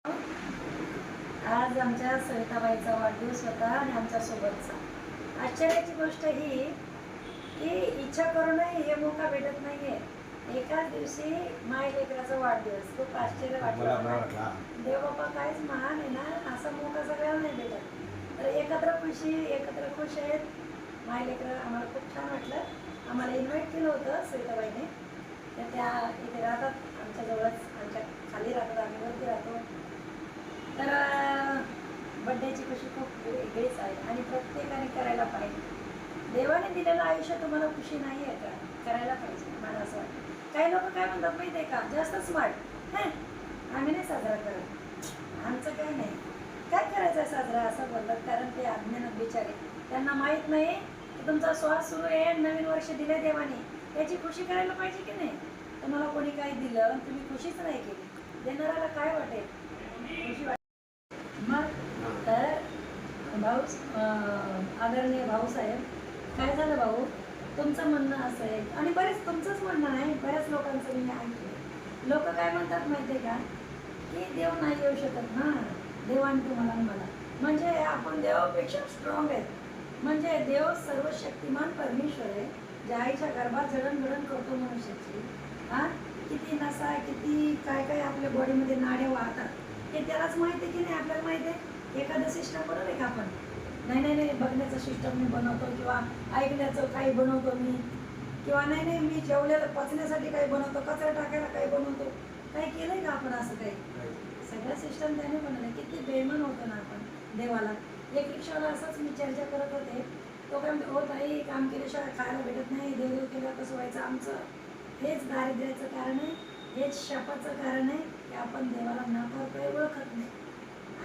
आज आमच्या सविताबाईचा वाढदिवस होता आणि आमच्या सोबतचा. आश्चर्याची गोष्ट ही की इच्छा करूनही हे मौका भेटत नाहीये. एकाच दिवशी माय लेकराचा वाढदिवस. खूप आश्चर्य वाटलं. देव बाप्पा काहीच महान आहे ना, असा मौका सगळ्याला नाही भेटत. तर एकत्र खुश आहेत माय लेकरं. आम्हाला खूप छान वाटलं. आम्हाला इन्व्हाइट केलं होतं सविताबाईने. तर त्या इथे राहतात आमच्या जवळच, आमच्या खाली राहतात, आम्ही वरती राहतो. तर बड्डेची खुशी खूप वेगळीच आहे आणि प्रत्येकाने करायला पाहिजे. देवाने दिलेलं आयुष्य तुम्हाला खुशी नाही आहे का? करायला पाहिजे. मला असं वाटतं. काही लोक काय म्हणतात माहिती आहे का, जास्त स्मार्ट हे आम्ही नाही साजरा करत, आमचं काही नाही, काय करायचं साजरा असं बोलतात. कारण ते अज्ञानात बिचारे, त्यांना माहीत नाही की तुमचा श्वास सुरू आहे, नवीन वर्ष दिले देवाने, त्याची खुशी करायला पाहिजे की नाही. तुम्हाला कोणी काही दिलं तुम्ही खुशीच नाही केली, देणाऱ्याला काय वाटेल? खुशी वाटेल. मग तर भाऊ, आदरणीय भाऊसाहेब, काय झालं भाऊ, तुमचं म्हणणं असं आहे आणि बरेच तुमचंच म्हणणं आहे, बऱ्याच लोकांचं मी ऐकलं. लोक काय म्हणतात माहिती आहे का, की देव नाही येऊ शकत ना, देवाने तुम्हाला मला, म्हणजे आपण देवापेक्षा स्ट्रॉंग आहेत. म्हणजे देव सर्वशक्तिमान परमेश्वर आहे, ज्या आईच्या गर्भात जडणघडण करतो मनुष्याची. हा, किती नसा, किती काय काय आपल्या बॉडीमध्ये नाड्या वाहतात, हे त्यालाच माहिती आहे की नाही आपल्याला माहिती आहे. एखादं सिस्टम बनवलं का आपण, नाही नाही नाही बघण्याचं सिस्टम मी बनवतो, किंवा ऐकण्याचं काही बनवतो मी, किंवा नाही नाही मी जेवलेलं पचण्यासाठी काही बनवतो, कचरा टाकायला काही बनवतो, काही केलंय का आपण असं काही? सगळं सिस्टम त्याने बनवलं. किती बेईमान होतं ना आपण देवाला. एक रिक्षाला असंच मी चर्चा करत होते, तो काय म्हणतो, हो ताई काम केल्याशिवाय खायला भेटत नाही, देव केलं कसं व्हायचं आमचं. हेच दारिद्र्याचं कारण आहे, हेच शापाचं कारण आहे की आपण देवाला नाकारतोय, ओळखत नाही.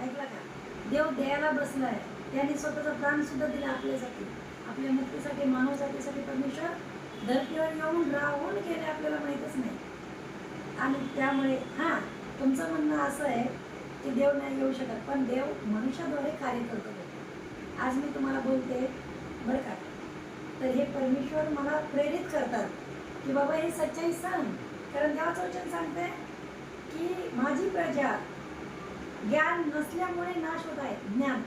ऐकलं का? देव द्यायला बसला आहे, त्याने स्वतःचा प्राण सुद्धा दिला आपल्यासाठी, आपल्या मुक्तीसाठी, मानव जातीसाठी. परमेश्वर धरतीवर येऊन राहून गेले आपल्याला माहीतच नाही. आणि त्यामुळे हां, तुमचं म्हणणं असं आहे की देव नाही येऊ शकत, पण देव मनुष्याद्वारे कार्य करतो. आज मी तुम्हाला बोलते बरं का, तर हे परमेश्वर मला प्रेरित करतात की बाबा हे सच्चाई सांग. कारण देवाचं वचन सांगते की माझी प्रजा ज्ञान नसल्यामुळे नाश होत आहे. ज्ञान,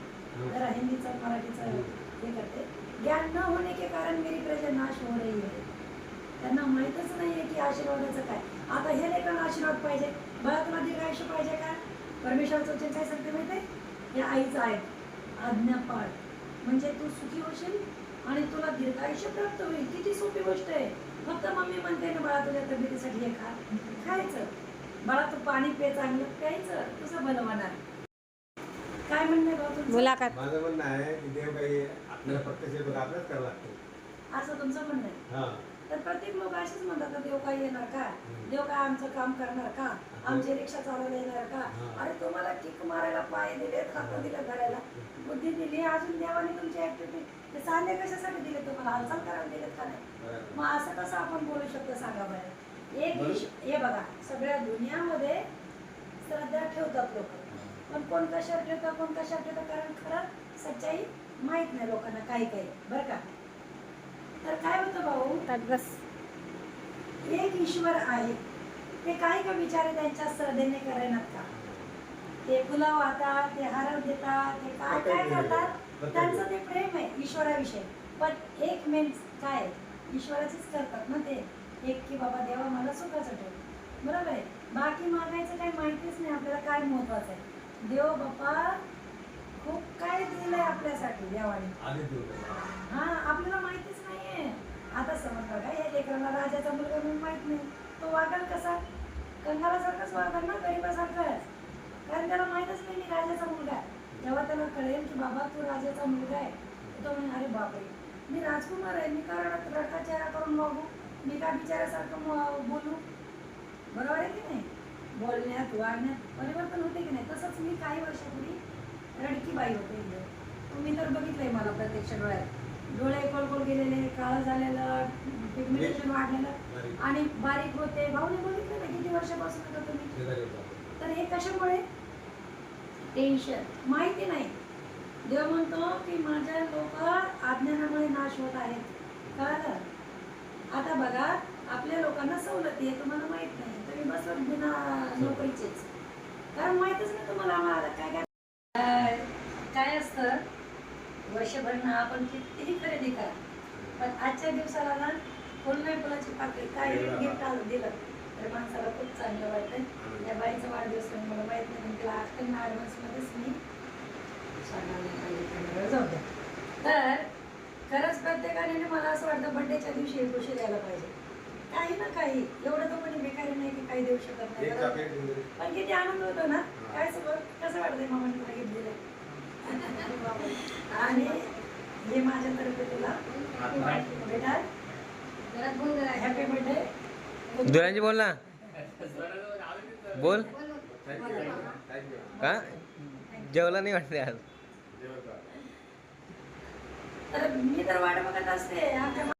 जरा हिंदीचं मराठीचं हे करते. ज्ञान न होने के कारण मेरी प्रजा नाश हो रही है. त्यांना माहीतच नाही आहे की आशीर्वादाचं काय. आता हे लेकरांना आशीर्वाद पाहिजे, बघा तुला दीर्घायुष्य पाहिजे का? परमेश्वराचं वचन काय सांगते माहिती आहे? हे आईचं आहे, आज्ञापाळ, म्हणजे तू सुखी होशील आणि तुला दीर्घायुष्य प्राप्त होईल. किती सोपी गोष्ट आहे. फक्त मम्मी म्हणते ना, बाळा तुझ्या तब्येतीसाठी हे खा, खायचं. बाळा तू पाणी पे, चांगलं प्यायचं, तुझं भलं होणार. काय म्हणणं भाऊ तुमचं? मुलाखत. माझं म्हणणं आहे की देव काही आपल्याला प्रत्यक्ष आपल्याच करावं लागतं, असं तुमचं म्हणणं आहे. हां. तर प्रत्येक लोक असेच म्हणतात, देव काय येणार का, देव काय आमचं काम करणार का, आमची रिक्षा चालवला येणार का? अरे तुम्हाला किक मारायला पाय दिले, हात दिले धरायला, बुद्धी दिली, अजून देवाने तुमची ऍक्टिव्हिटी, ते सांधे कशासाठी दिले तुम्हाला, हालचाल करायला दिलेत का नाही? मग असं कसं आपण बोलू शकतो सांगा बरं. हे बघा, सगळ्या दुनियामध्ये श्रद्धा ठेवतात लोक, पण कोण कशावर ठेवतं, कोण कशावर ठेवतं, कारण खरं सच्चाई माहीत नाही लोकांना काही काही, बरं का. तर काय होतं भाऊ, बस एक ईश्वर आहे, ते काय का विचार त्यांच्या श्रद्धेने करणार का? ते फुलं वाहतात, ते हार देतात, ते काय काय करतात, त्यांचं ते प्रेम आहे ईश्वराविषयी. पण एक मेन काय, ईश्वराचीच करतात ना ते, एक की बाबा देवा मला सुखाचं ठेव, बरोबर आहे. बाकी मागायचं काही माहितीच नाही आपल्याला काय महत्वाचं आहे. देव बाप्पा खूप काय दिलंय आपल्यासाठी देवाने, हा आपल्याला माहितीच नाहीये. आता समज बघा, या लेकराला राजाचा मुलगा म्हणून माहित नाही, तो वागल कसा? कंगारासारखाच वागल ना, गरीबासारखाच, कारण त्याला माहीतच नाही मी राजाचा मुलगा आहे. जेव्हा त्याला कळेल की बाबा तू राजाचा मुलगा आहे, तो म्हणे अरे बापरे, मी राजकुमार आहे, मी का रडका चेहरा करून वागू, मी का बिचारासारखं बोलू, बरोबर आहे की नाही? बोलण्यात वागण्यात परिवर्तन होते की नाही? तसंच मी काही वर्षापूर्वी रडकी बाई होते. तुम्ही तर बघितलंय मला प्रत्यक्ष डोळ्यात, डोळे कोलकोल गेलेले, काळं झालेलं, पिगमेंटेशन वाढलेलं आणि बारीक होते. भाऊने बघितलं ना किती वर्षापासून होतं तुम्ही. तर हे कशामुळे? टेन्शन, माहिती नाही. देव म्हणतो की माझ्या लोक अज्ञानामुळे नाश होत आहेत. कळलं? आता बघा, आपल्या लोकांना सवलती आहे, तुम्हाला माहित नाही, तुम्ही बस बिना नोकरीचेच, कारण माहितच नाही तुम्हाला आम्हाला काय काय काय असतं. वर्षभर ना आपण कितीही खरेदी करा, पण आजच्या दिवसाला ना फुल नाही फुलाची पाकळी काही गिफ्ट दिलं तर माणसाला खूप चांगलं वाटतं. त्या बाईचा वाढदिवस आहे, मला माहित नाही, पण तिला आजकाल ॲडव्हान्समध्येच मी जाऊ द्या. तर खरंच प्रत्येकाने ना मला असं वाटतं बड्डेच्या दिवशी खुशी द्यायला पाहिजे. काही ना काही, एवढं तर कोणी भिकारी नाही की काही देऊ शकत नाही, एक बरोबर? चॉकलेट देऊन दे. पण किती आनंद होतो ना. काय कसं वाटतंय मामाने तुला गिफ्ट दिलं आणि हे माझ्यातर्फे तुला बेटा हॅपी बर्थडे. दुरांची बोल ना, बोल. थँक्यू. का जेवला नाही वाटते आज? जेवण कर. तर मी तर वाट बघत असते आमच्या